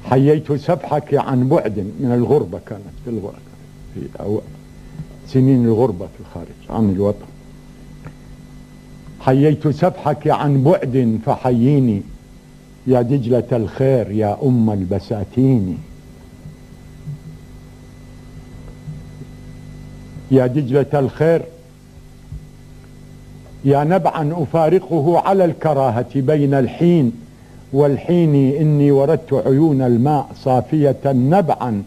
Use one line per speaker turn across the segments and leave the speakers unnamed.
حييت سفحك عن بعد من الغربة، كانت في الغربة في سنين الغربة في الخارج عن الوطن. حييت سفحك عن بعد فحييني يا دجلة الخير يا أم البساتين. يا دجلة الخير يا نبعا أفارقه على الكراهة بين الحين والحين، إني وردت عيون الماء صافية نبعا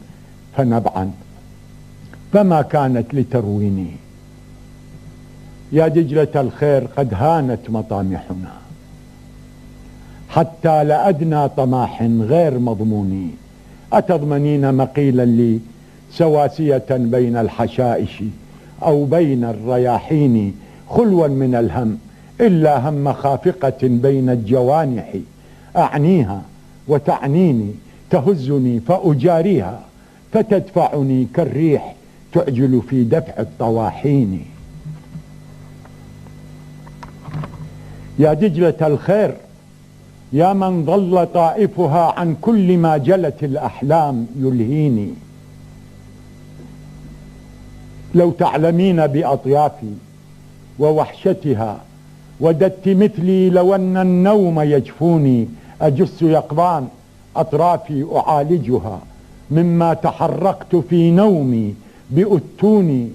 فنبعا فما كانت لترويني. يا دجلة الخير قد هانت مطامحنا حتى لأدنى طماح غير مضمون. أتضمنين مقيلا لي سواسية بين الحشائش أو بين الرياحين، خلوا من الهم إلا هم خافقة بين الجوانح. أعنيها وتعنيني تهزني فأجاريها فتدفعني كالريح تعجل في دفع الطواحين. يا دجلة الخير يا من ضل طائفها عن كل ما جلت الأحلام يلهيني. لو تعلمين بأطيافي ووحشتها وددت مثلي لو أن النوم يجفوني. أجس يقظان أطرافي أعالجها مما تحرقت في نومي بأتوني.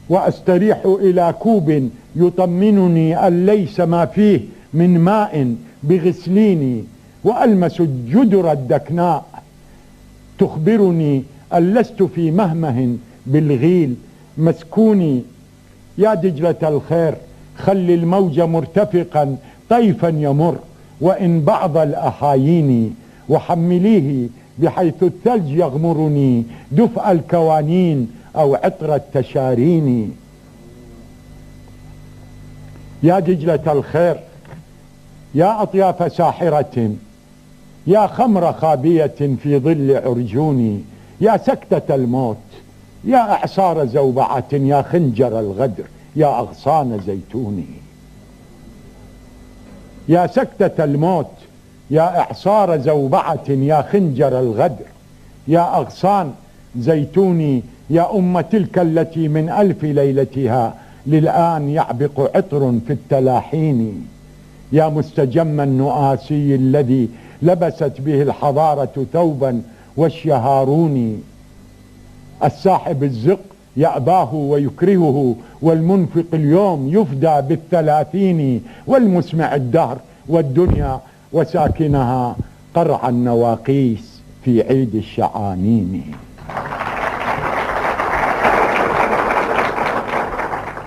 وأستريح إلى كوب يطمنني أن ليس ما فيه من ماء بغسليني. وألمس الجدر الدكناء تخبرني أن لست في مهمه بالغيل مسكوني. يا دجلة الخير خل الموج مرتفقا طيفا يمر وإن بعض الأحايين، وحمليه بحيث الثلج يغمرني دفء الكوانين أو عطر التشارين. يا دجلة الخير يا أطياف ساحرة يا خمر خابية في ظل عرجوني. يا سكتة الموت يا إعصار زوبعة يا خنجر الغدر يا أغصان زيتوني. يا سكتة الموت يا إعصار زوبعة يا خنجر الغدر يا أغصان زيتوني. يا أم تلك التي من ألف ليلتها للآن يعبق عطر في التلاحين. يا مستجم النؤاسي الذي لبست به الحضارة ثوبا والشهارون. الساحب الزق يأباه ويكرهه والمنفق اليوم يفدى بالثلاثين. والمسمع الدهر والدنيا وساكنها قرع النواقيس في عيد الشعانين.